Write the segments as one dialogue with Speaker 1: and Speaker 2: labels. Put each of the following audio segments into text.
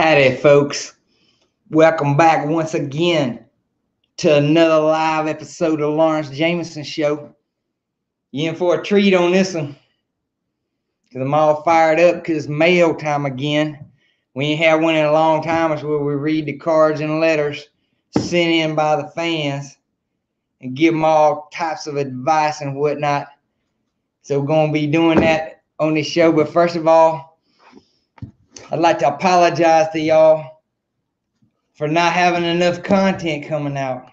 Speaker 1: Howdy, folks. Welcome back once again to another live episode of Lawrence Jameson Show. You in for a treat on this one? Because I'm all fired up because it's mail time again. We ain't had one in a long time. It's where we read the cards and letters sent in by the fans and give them all types of advice and whatnot. So we're going to be doing that on this show. But first of all, I'd like to apologize to y'all for not having enough content coming out.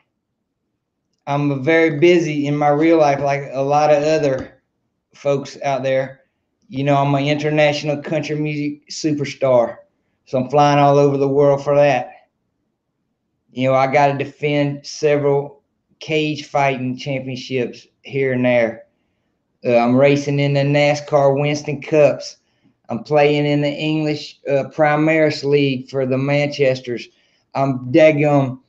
Speaker 1: I'm very busy in my real life, like a lot of other folks out there. You know, I'm an international country music superstar, so I'm flying all over the world for that. You know, I got to defend several cage fighting championships here and there. I'm racing in the NASCAR Winston Cups. I'm playing in the English Primaris League for the Manchesters. I'm daggum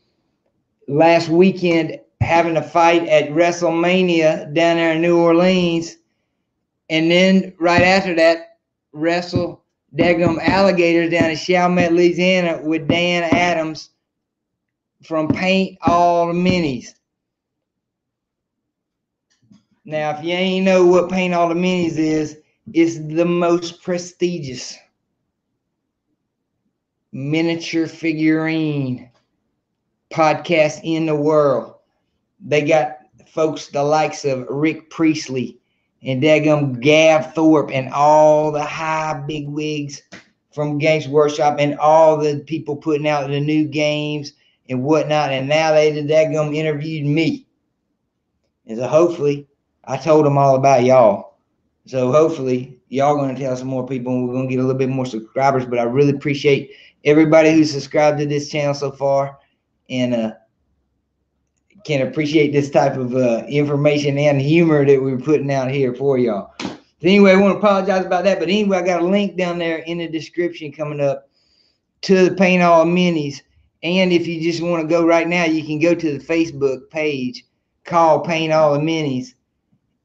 Speaker 1: last weekend having a fight at WrestleMania down there in New Orleans. And then right after that, wrestle daggum alligators down in Chalmette, Louisiana with Dan Adams from Paint All the Minis. Now, if you ain't know what Paint All the Minis is, it's the most prestigious miniature figurine podcast in the world. They got folks the likes of Rick Priestley and daggum Gav Thorpe and all the high big wigs from Games Workshop and all the people putting out the new games and whatnot. And now they daggum interviewed me. And so hopefully I told them all about y'all. So hopefully y'all going to tell some more people and we're going to get a little bit more subscribers. But I really appreciate everybody who's subscribed to this channel so far, and can appreciate this type of information and humor that we're putting out here for y'all. So anyway, I want to apologize about that. But anyway, I got a link down there in the description coming up to the Paint All Minis. And if you just want to go right now, you can go to the Facebook page called Paint All the Minis.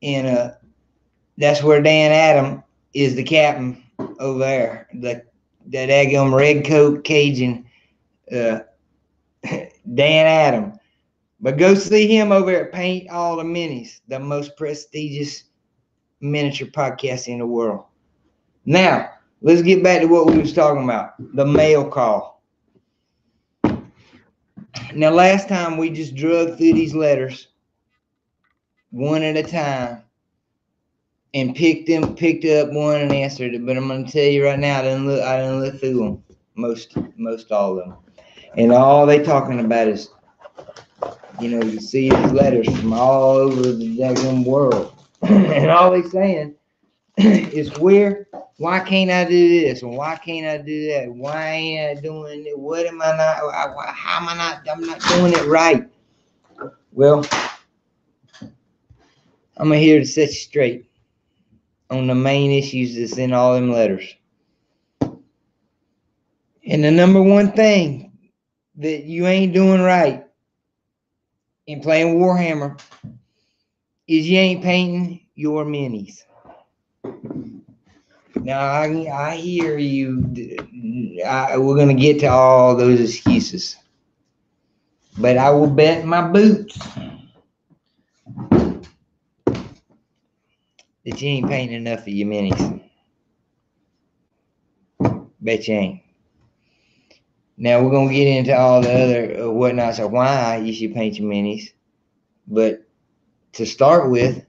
Speaker 1: And that's where Dan Adam is the captain over there. That daggum red coat Cajun Dan Adam. But go see him over at Paint All the Minis, the most prestigious miniature podcast in the world. Now, let's get back to what we was talking about, the mail call. Now, last time we just drug through these letters one at a time and picked up one and answered it. But I'm going to tell you right now, I didn't look through them, most all of them. And all they talking about is, you know, you see these letters from all over the daggum world. And all they saying is why can't I do this? And why can't I do that? Why ain't I doing it? What am I not? How am I not? I'm not doing it right. Well, I'm here to set you straight on the main issues that's in all them letters. And the number one thing that you ain't doing right in playing Warhammer is you ain't painting your minis. Now, I hear you. We're going to get to all those excuses. But I will bet my boots that you ain't painting enough of your minis. Bet you ain't. Now, we're going to get into all the other whatnots of why you should paint your minis. But to start with,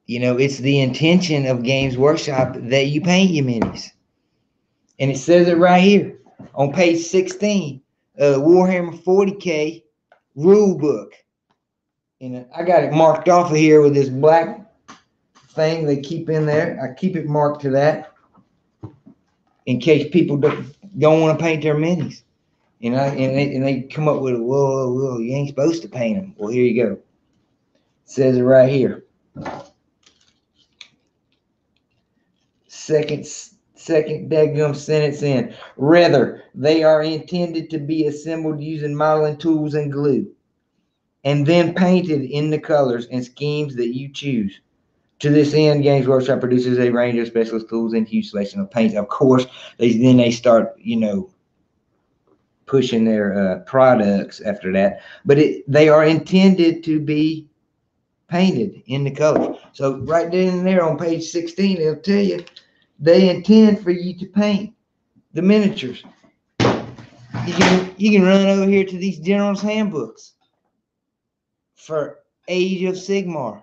Speaker 1: you know, it's the intention of Games Workshop that you paint your minis. And it says it right here on page 16 of the Warhammer 40K rule book. And I got it marked off of here with this black thing they keep in there. I keep it marked to that in case people don't want to paint their minis. And they come up with, whoa, you ain't supposed to paint them. Well, here you go. It says it right here. Second daggum sentence in. Rather, they are intended to be assembled using modeling tools and glue, and then painted in the colors and schemes that you choose. To this end, Games Workshop produces a range of specialist tools and huge selection of paints. Of course, they start, you know, pushing their products after that. But they are intended to be painted in the colors. So right then and there on page 16, they'll tell you they intend for you to paint the miniatures. You can run over here to these general's handbooks for Age of Sigmar,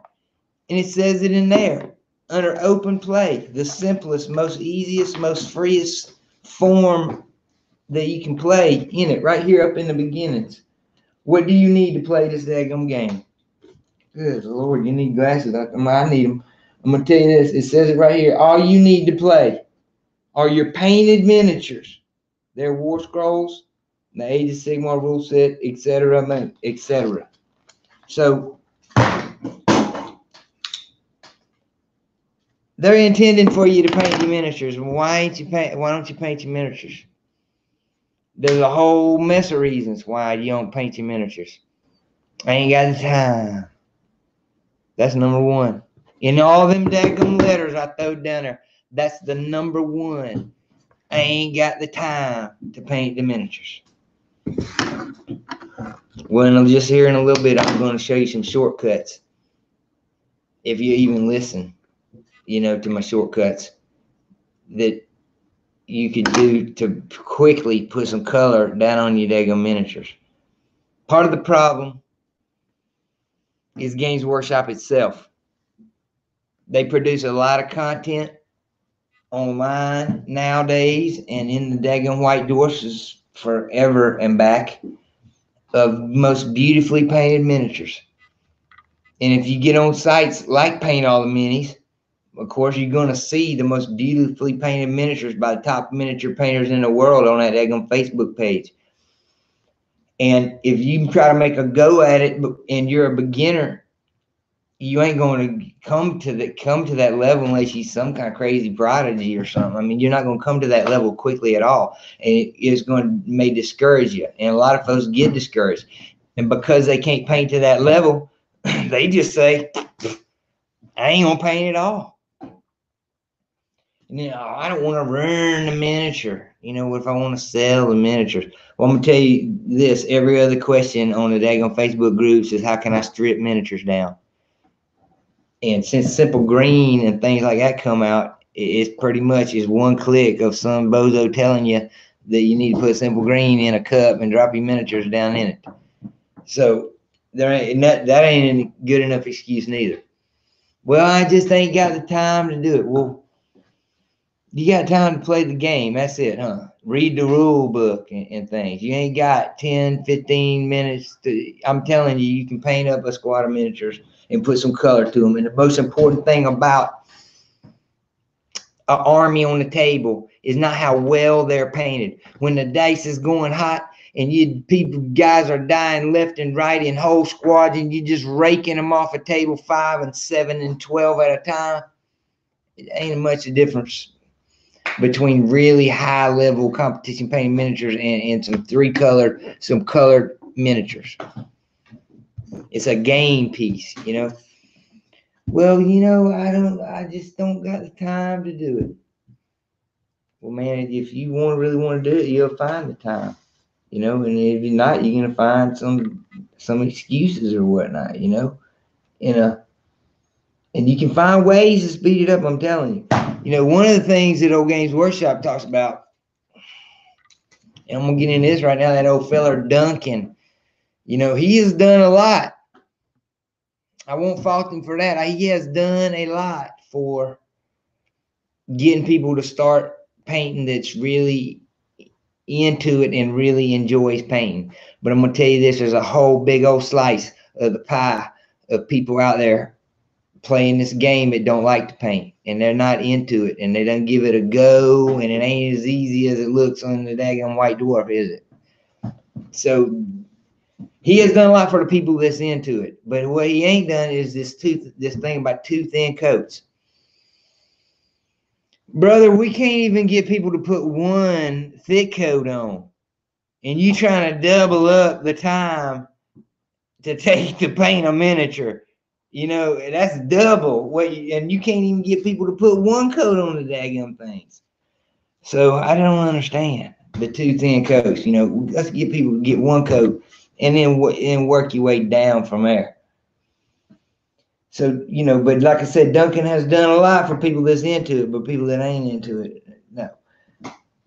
Speaker 1: and it says it in there under open play, the simplest, most easiest, most freest form that you can play in it, right here up in the beginnings. What do you need to play this daggum game? Good Lord, you need glasses. I need them. I'm going to tell you this. It says it right here. All you need to play are your painted miniatures. Their war scrolls, the Age of Sigmar rule set, etc., etc. So they're intending for you to paint your miniatures. Why don't you paint your miniatures? There's a whole mess of reasons why you don't paint your miniatures. I ain't got the time. That's number one. In all them daggum letters I throwed down there, that's the number one. I ain't got the time to paint the miniatures. Well, just here in a little bit, I'm going to show you some shortcuts. If you even listen, to my shortcuts that you could do to quickly put some color down on your daggum miniatures. Part of the problem is Games Workshop itself. They produce a lot of content online nowadays and in the daggum white dwarfs forever and back of most beautifully painted miniatures. And if you get on sites like Paint All the Minis, of course, you're going to see the most beautifully painted miniatures by the top miniature painters in the world on that daggum Facebook page. And if you try to make a go at it and you're a beginner, you ain't going to come to that level unless you're some kind of crazy prodigy or something. I mean, you're not going to come to that level quickly at all, and may discourage you. And a lot of folks get discouraged, and because they can't paint to that level, they just say, "I ain't gonna paint at all." I don't want to ruin the miniature. What if I want to sell the miniatures? Well, I'm gonna tell you this: every other question on the daggone Facebook groups is, "How can I strip miniatures down?" And since Simple Green and things like that come out, it's pretty much is one click of some bozo telling you that you need to put Simple Green in a cup and drop your miniatures down in it. So that ain't a good enough excuse neither. Well, I just ain't got the time to do it. Well, you got time to play the game. That's it, huh? Read the rule book and things. You ain't got 10, 15 minutes I'm telling you, you can paint up a squad of miniatures and put some color to them. And the most important thing about an army on the table is not how well they're painted. When the dice is going hot and guys are dying left and right in whole squads, and you're just raking them off a table 5 and 7 and 12 at a time, it ain't much a difference between really high level competition painting miniatures and some colored miniatures. It's a game piece, Well, I just don't got the time to do it. Well, man, if you really want to do it, you'll find the time, and if you're not, you're going to find some excuses or whatnot, and you can find ways to speed it up. I'm telling you, one of the things that Old Games Workshop talks about, and I'm going to get into this right now, that old feller Duncan, he has done a lot. I won't fault him for that. He has done a lot for getting people to start painting that's really into it and really enjoys painting. But I'm going to tell you this, there's a whole big old slice of the pie of people out there playing this game that don't like to paint, and they're not into it, and they don't give it a go, and it ain't as easy as it looks on the daggone White Dwarf, is it? So he has done a lot for the people that's into it, but what he ain't done is this thing about 2 thin coats. Brother, we can't even get people to put 1 thick coat on, and you trying to double up the time to take to paint a miniature. That's double and you can't even get people to put 1 coat on the daggum things. So I don't understand. the 2 thin coats. You know, let's get people to get 1 coat, and then work your way down from there. So, you know, but like I said, Duncan has done a lot for people that's into it, but people that ain't into it, no.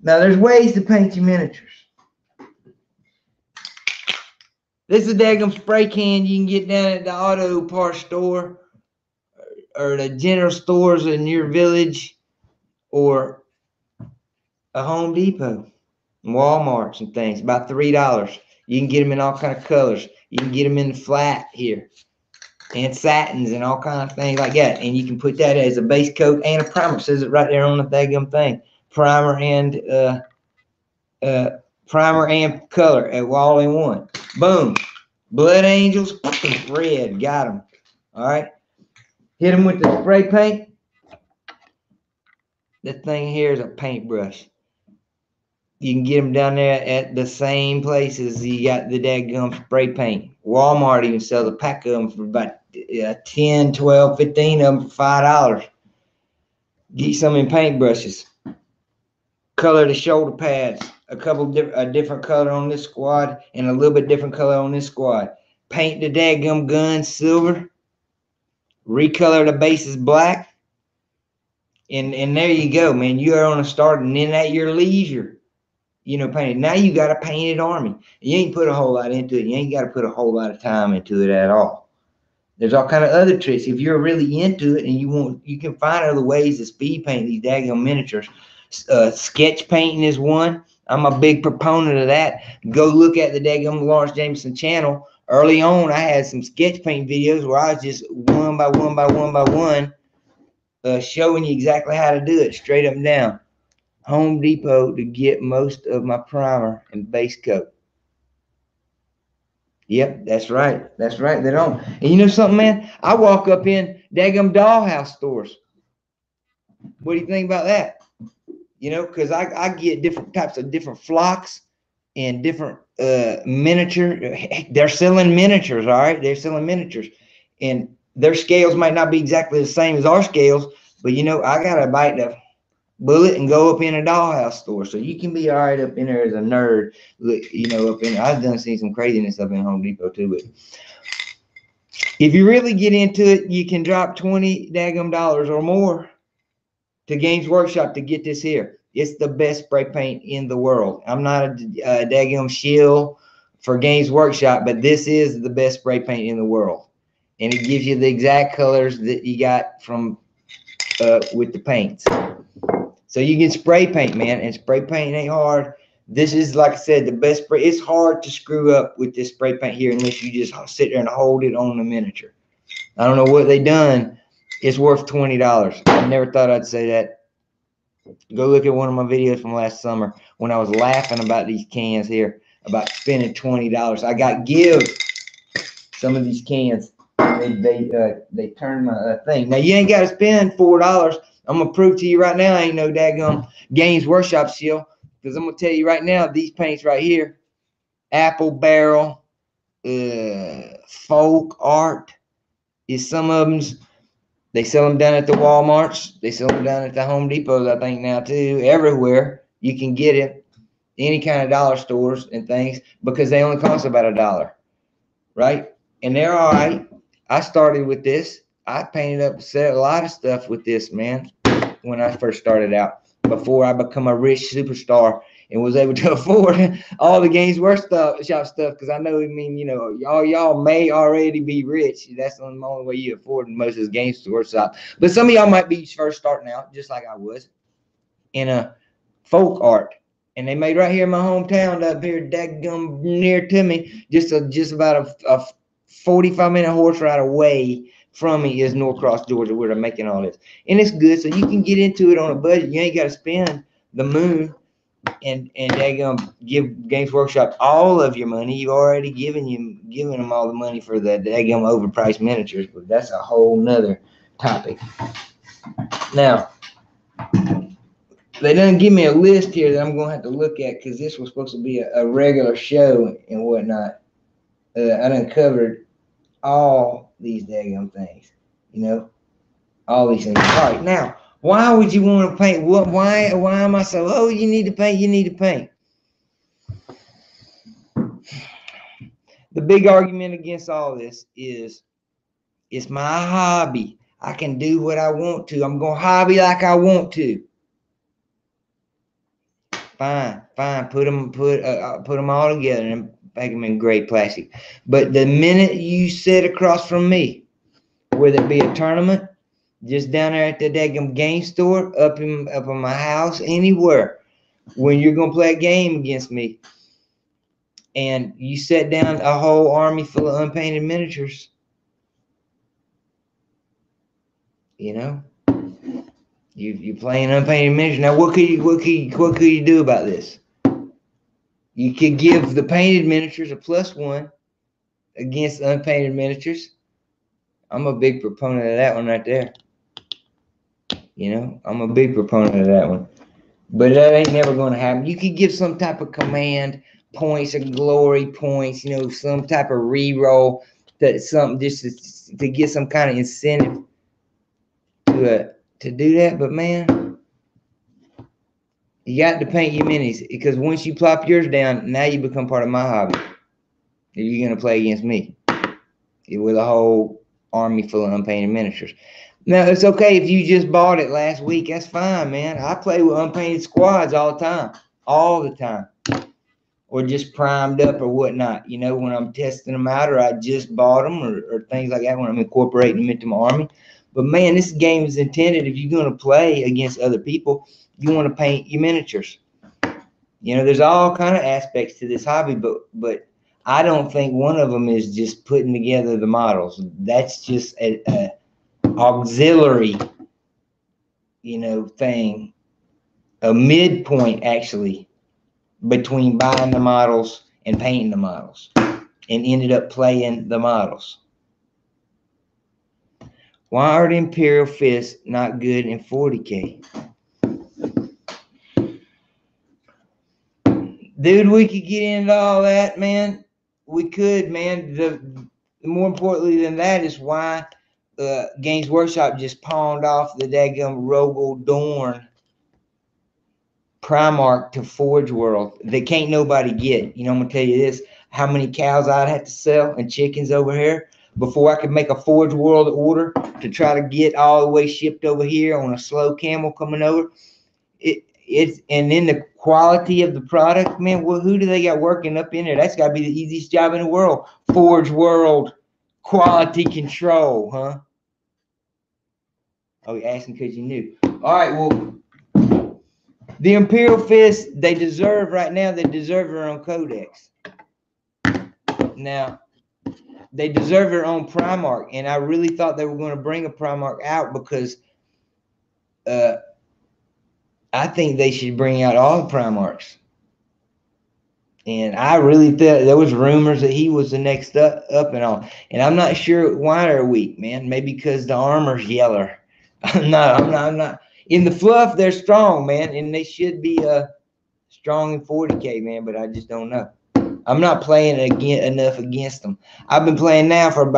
Speaker 1: Now, there's ways to paint your miniatures. This is a daggum spray can you can get down at the auto parts store or the general stores in your village or a Home Depot, Walmarts and things, about $3. You can get them in all kind of colors. You can get them in the flat here and satins and all kind of things like that. And you can put that as a base coat and a primer. It says it right there on the daggum thing. Primer and color all in one. Boom. Blood Angels, red, got them. All right. Hit them with the spray paint. This thing here is a paintbrush. You can get them down there at the same places you got the daggum spray paint. Walmart even sells a pack of them for about 10, 12, 15 of them for $5. Get some in paintbrushes. Color the shoulder pads. A different color on this squad and a little bit different color on this squad. Paint the daggum gun silver. Recolor the bases black. And there you go, man. You are on a start, and then at your leisure, you know, paint it. Now you got a painted army. You ain't put a whole lot into it. You ain't got to put a whole lot of time into it at all. There's all kind of other tricks. If you're really into it and you can find other ways to speed paint these daggum miniatures. Sketch painting is one. I'm a big proponent of that. Go look at the daggum Lawrence Jameson channel. Early on, I had some sketch paint videos where I was just one by one, showing you exactly how to do it, straight up and down. Home Depot to get most of my primer and base coat. Yep, that's right. That's right. They don't. And you know something, man? I walk up in daggum dollhouse stores. What do you think about that? You know, because I get different types of different flocks and different miniature. They're selling miniatures, all right? They're selling miniatures. And their scales might not be exactly the same as our scales, but, you know, I got to bite the bullet and go up in a dollhouse store. So you can be all right up in there as a nerd. Look, you know, up in I've done seen some craziness up in Home Depot too. But if you really get into it, you can drop $20 daggum or more to Games Workshop to get this here. It's the best spray paint in the world. I'm not a daggum shill for Games Workshop, but this is the best spray paint in the world. And it gives you the exact colors that you got from with the paints. So you can spray paint, man, and spray paint ain't hard. This is, like I said, the best spray. It's hard to screw up with this spray paint here unless you just sit there and hold it on the miniature. I don't know what they done. It's worth $20. I never thought I'd say that. Go look at one of my videos from last summer when I was laughing about these cans here, about spending $20. I got give some of these cans. They turned my thing. Now you ain't got to spend $4. I'm gonna prove to you right now I ain't no daggum Games Workshop shill, because I'm gonna tell you right now these paints right here, Apple Barrel, Folk Art, is some of them. They sell them down at the Walmarts. They sell them down at the Home Depots, I think now too. Everywhere you can get it, any kind of dollar stores and things, because they only cost about $1, right? And they're all right. I started with this. I painted up a lot of stuff with this, man, when I first started out, before I become a rich superstar and was able to afford all the Games Workshop stuff. Because I know, I mean, you know, y'all may already be rich. That's the only way you afford most of the Games Workshop. But some of y'all might be first starting out, just like I was, in a folk art. And they made right here in my hometown, up here, daggum near to me, just about a 45-minute horse ride away from me is Norcross, Georgia, where they're making all this. And it's good, so you can get into it on a budget. You ain't got to spend the moon and daggum give Games Workshop all of your money. You've already given them all the money for the daggum overpriced miniatures, but that's a whole nother topic. Now, they didn't give me a list here that I'm going to have to look at, because this was supposed to be a regular show and whatnot. I done covered all these daggum things, you know, all these things. All right, now, why would you want to paint? Why am I so, oh, you need to paint, The big argument against all this is it's my hobby. I can do what I want to. I'm going to hobby like I want to. Fine. Put them all together and make them in gray plastic. But the minute you sit across from me, whether it be a tournament, just down there at the daggum game store, up in my house, anywhere, when you're gonna play a game against me, and you set down a whole army full of unpainted miniatures, you know, you're playing unpainted miniatures. Now, what could you do about this? You could give the painted miniatures a +1 against unpainted miniatures. I'm a big proponent of that one right there. You know, I'm a big proponent of that one. But that ain't never going to happen. You could give some type of command points or glory points, you know, some type of reroll, that something just to get some kind of incentive to do that. But man, you got to paint your minis, because once you plop yours down, now you become part of my hobby. You're going to play against me with a whole army full of unpainted miniatures. Now, it's okay if you just bought it last week. That's fine, man. I play with unpainted squads all the time. Or just primed up or whatnot, you know, when I'm testing them out, or I just bought them, or things like that, when I'm incorporating them into my army. But man, this game is intended, if you're going to play against other people, you want to paint your miniatures. You know, there's all kind of aspects to this hobby, but I don't think one of them is just putting together the models. That's just a auxiliary, you know, thing, a midpoint actually, between buying the models and painting the models, and ended up playing the models. Why are the Imperial Fists not good in 40K? Dude, we could get into all that, man. We could, man. More importantly than that is why Games Workshop just pawned off the daggum Rogel Dorn Primarch to Forge World. They can't nobody get. You know, I'm gonna tell you this: how many cows I'd have to sell and chickens over here before I could make a Forge World order to try to get all the way shipped over here on a slow camel coming over. And then the quality of the product, man. Well, who do they got working up in there? That's got to be the easiest job in the world. Forge World quality control, huh? Oh, you're asking because you knew. All right, well, the Imperial Fist, they deserve their own codex. Now, they deserve their own Primarch, and I really thought they were going to bring a Primarch out, because I think they should bring out all the Primarchs. And I really thought there was rumors that he was the next up and all. And I'm not sure why they're weak, man. Maybe because the armor's yeller. I'm not. In the fluff, they're strong, man, and they should be strong in 40K, man. But I just don't know. I'm not playing enough against them. I've been playing now for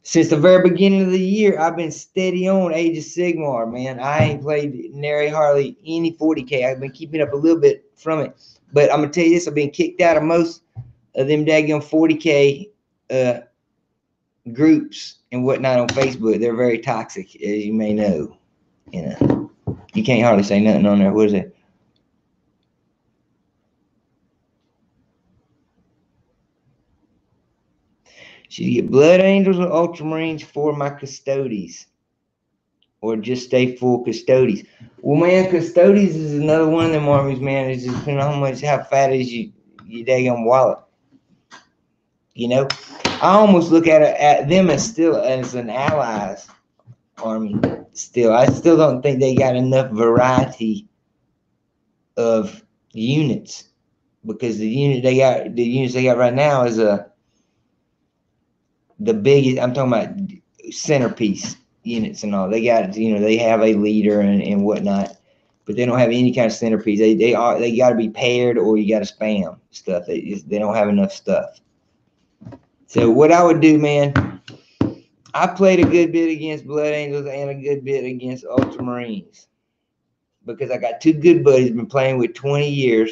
Speaker 1: since the very beginning of the year. I've been steady on Age of Sigmar, man. I ain't played hardly any 40K. I've been keeping up a little bit from it. But I'm going to tell you this, I've been kicked out of most of them daggone 40K groups and whatnot on Facebook. They're very toxic, as you may know. You know, you can't hardly say nothing on there. What is it? Should you get Blood Angels or Ultramarines for my Custodes? Or just stay full Custodes? Well, man, Custodes is another one of them armies, man. It's just depending on how fat is your daggone wallet. You know, I almost look at them as an allies army. Still, I still don't think they got enough variety of units, because the units they got right now is the biggest. I'm talking about centerpiece units and all. They got, they have a leader and whatnot, but they don't have any kind of centerpiece. They got to be paired, or you got to spam stuff. They don't have enough stuff. So what I would do, man, I played a good bit against Blood Angels and a good bit against Ultramarines, because I got two good buddies been playing with 20 years.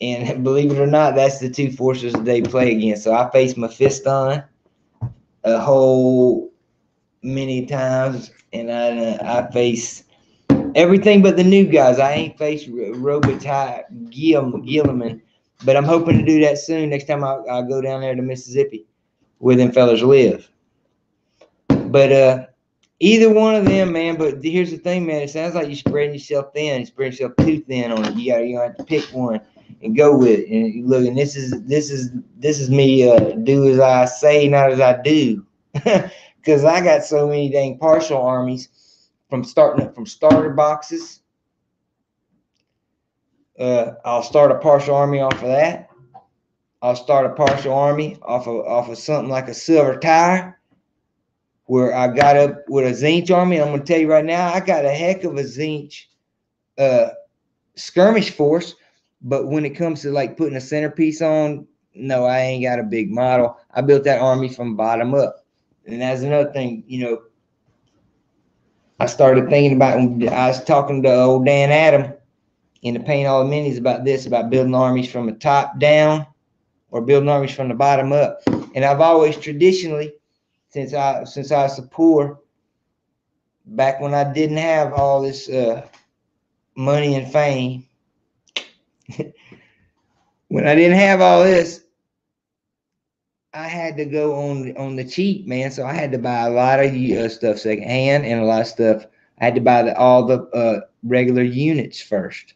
Speaker 1: And believe it or not, that's the two forces that they play against. So I faced Mephiston a whole many times, and I face everything but the new guys. I ain't faced Robitaille Gilliman, but I'm hoping to do that soon. Next time I'll go down there to Mississippi where them fellas live. But either one of them, man. But here's the thing, man. It sounds like you're spreading yourself thin. You spread yourself too thin on it. You gotta have to pick one and go with it. And look, and this is me. Do as I say, not as I do, because I got so many dang partial armies from starting up from starter boxes. I'll start a partial army off of that. I'll start a partial army off of something like a silver tire, where I got up with a Zinch army. I'm going to tell you right now, I got a heck of a Zinch skirmish force, but when it comes to like putting a centerpiece on, no, I ain't got a big model. I built that army from bottom up. And that's another thing, you know, I started thinking about when I was talking to old Dan Adam in the Paint All the Minis about this, about building armies from the top down or building armies from the bottom up. And I've always traditionally, since I was poor, back when I didn't have all this money and fame, when I didn't have all this, I had to go on the cheap, man. So I had to buy a lot of stuff secondhand, and a lot of stuff I had to buy all the regular units first,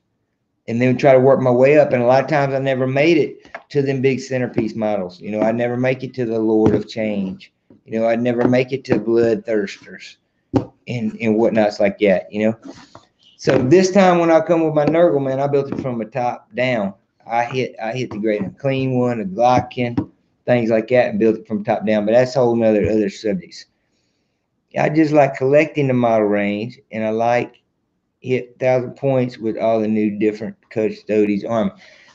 Speaker 1: and then try to work my way up. And a lot of times I never made it to them big centerpiece models. You know, I'd never make it to the Lord of Change. You know, I'd never make it to Bloodthirsters and whatnots like that, you know. So this time when I come with my Nurgle, man, I built it from the top down. I hit the great and clean one, a Glockkin, things like that, and built it from top down. But that's a whole nother other subjects. I just like collecting the model range, and I like hit 1,000 points with all the new different Custodes army.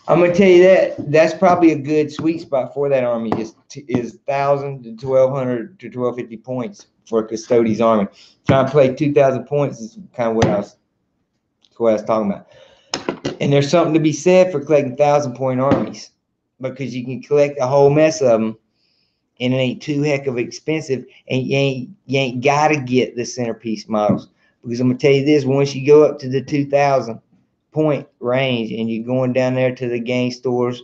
Speaker 1: I'm gonna tell you that's probably a good sweet spot for that army is 1,000 to 1,200 to 1,250 points for a Custodes army. Trying to play 2,000 points is kind of what I was talking about. And there's something to be said for collecting 1,000-point armies, because you can collect a whole mess of them, and it ain't too heck of expensive, and you ain't gotta get the centerpiece models. Because I'm gonna tell you this: once you go up to the 2,000-point range, and you're going down there to the game stores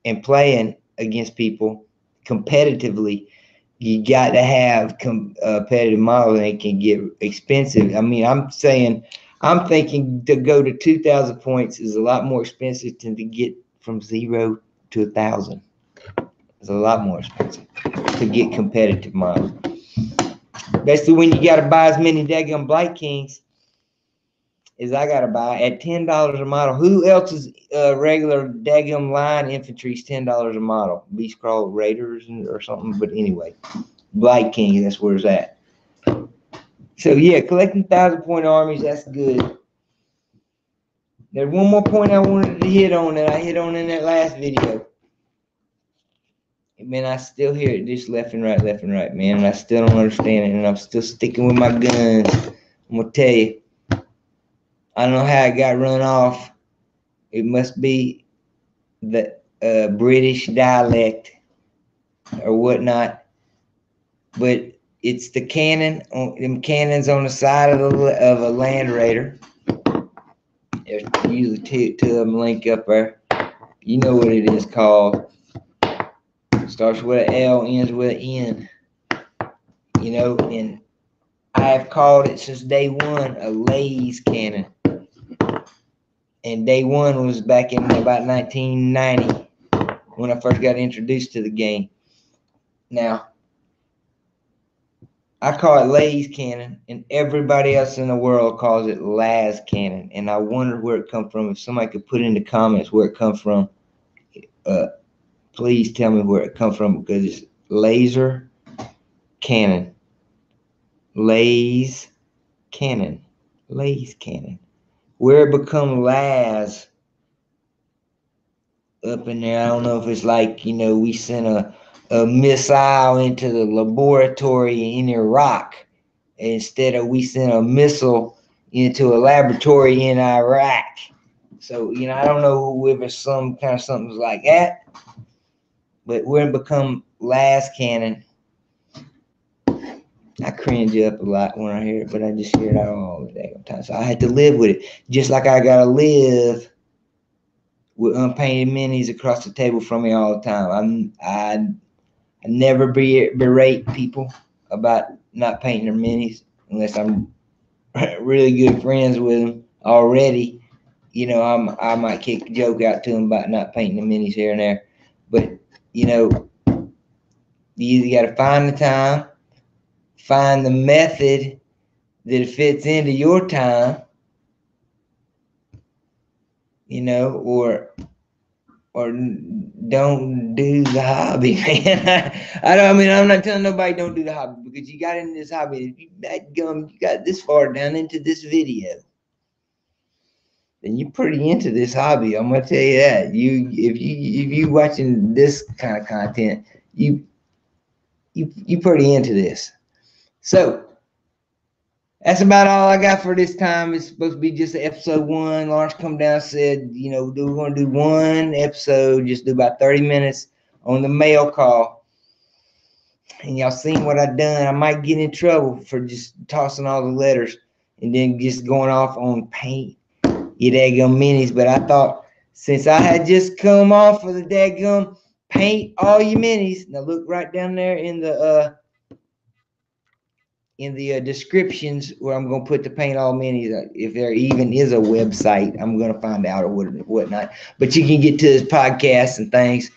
Speaker 1: and playing against people competitively, you got to have competitive models, and it can get expensive. I mean, I'm thinking to go to 2,000 points is a lot more expensive than to get from 0 to 1,000. It's a lot more expensive to get competitive models. Especially when you got to buy as many daggum Blight Kings as I got to buy at $10 a model. Who else's regular daggum line infantry is $10 a model? Beast Crawl Raiders or something. But anyway, Blight King, that's where it's at. So yeah, collecting 1,000-point armies, that's good. There's one more point I wanted to hit on that I hit on in that last video. Man, I still hear it just left and right, man. And I still don't understand it. And I'm still sticking with my guns. I'm going to tell you. I don't know how it got run off. It must be the British dialect or whatnot. But it's the cannon, them cannons on the side of a Land Raider. There's usually two of them link up there. You know what it is called. Starts with an L, ends with an N. You know, and I have called it since day one a Lays cannon. And day one was back in about 1990 when I first got introduced to the game. Now, I call it Lays cannon, and everybody else in the world calls it Laz cannon. And I wondered where it come from. If somebody could put in the comments where it comes from, please tell me where it comes from, because it's laser cannon. Lays cannon. Lays cannon. Where it become Laz up in there, I don't know if it's like, you know, we sent a missile into the laboratory in Iraq instead of we sent a missile into a laboratory in Iraq. So, I don't know whoever some kind of something's like that, but we're gonna become last canon. I cringe up a lot when I hear it, but I just hear it out all the damn time. So I had to live with it, just like I gotta live with unpainted minis across the table from me all the time. I never berate people about not painting their minis unless I'm really good friends with them already. I might kick a joke out to them about not painting the minis here and there, but you either got to find the time, find the method that fits into your time, or don't do the hobby, man. I'm not telling nobody don't do the hobby, because you got into this hobby. If you got this far down into this video, then you're pretty into this hobby. I'm gonna tell you that. If you watching this kind of content, you pretty into this. So that's about all I got for this time. It's supposed to be just episode 1. Lawrence come down and said, we're going to do one episode, just do about 30 minutes on the mail call. And y'all seen what I done. I might get in trouble for just tossing all the letters and then just going off on paint your daggum minis. But I thought, since I had just come off of the daggum paint all your minis, now look right down there in the descriptions where I'm going to put the paint all minis. If there even is a website, I'm going to find out or whatnot. But you can get to his podcast and things.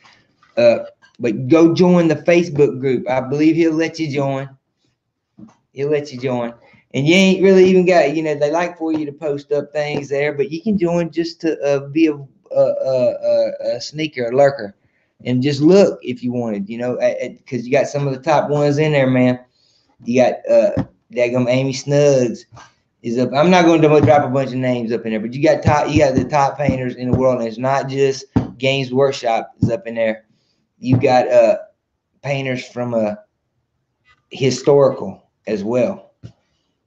Speaker 1: But go join the Facebook group. I believe he'll let you join. And you ain't really even got, they like for you to post up things there, but you can join just to be a sneaker, a lurker, and just look if you wanted, because you got some of the top ones in there, man. You got daggum Amy Snuggs is up. I'm not going to drop a bunch of names up in there, but you got the top painters in the world, and it's not just Games Workshop is up in there. You got painters from historical as well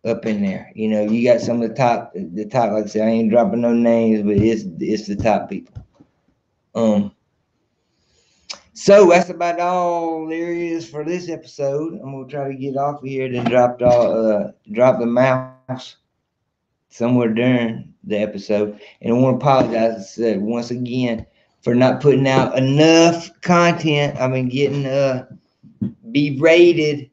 Speaker 1: up in there. You got some of the top. Like I said, I ain't dropping no names, but it's the top people. So that's about all there is for this episode. I'm gonna try to get off of here, then drop the mouse somewhere during the episode. And I want to apologize once again for not putting out enough content. I've been getting berated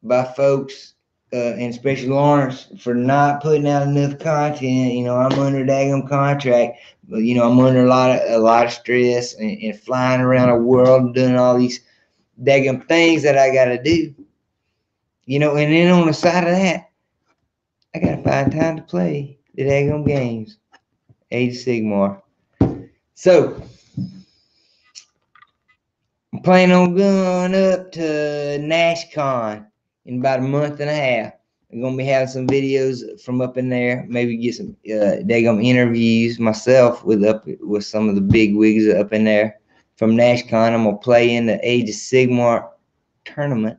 Speaker 1: by folks, and especially Lawrence, for not putting out enough content. I'm under daggum contract. I'm under a lot of stress and flying around the world doing all these daggum things that I gotta do. And then on the side of that, I gotta find time to play the daggum games. Age of Sigmar. So I'm planning on going up to NashCon in about a month and a half. I'm gonna be having some videos from up in there. Maybe get some daggum interviews myself with some of the big wigs up in there from NashCon. I'm gonna play in the Age of Sigmar tournament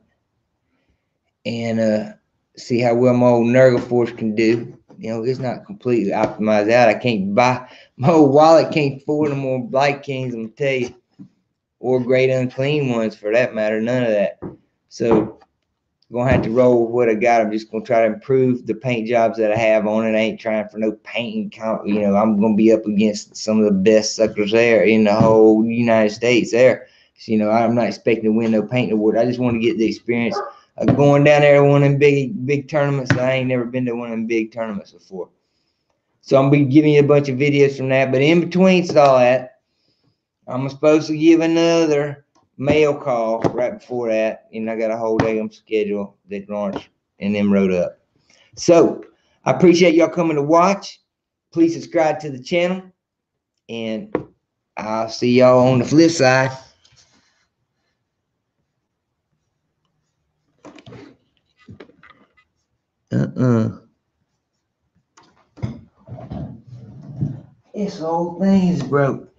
Speaker 1: and see how well my old Nurgle Force can do. It's not completely optimized out. I can't buy my old wallet can't afford no more Blight Kings, I'm gonna tell you, or Great Unclean ones for that matter. None of that. So gonna have to roll with what I got. I'm just gonna try to improve the paint jobs that I have on it. I ain't trying for no painting count. I'm gonna be up against some of the best suckers there in the whole United States there. So, I'm not expecting to win no paint award. I just want to get the experience of going down there to one of them big tournaments. I ain't never been to one of them big tournaments before. So I'm gonna be giving you a bunch of videos from that. But in between all that, I'm supposed to give another mail call right before that, and I got a whole daggum schedule that Lawrence and them wrote up. So I appreciate y'all coming to watch. Please subscribe to the channel, and I'll see y'all on the flip side. This whole thing is broke.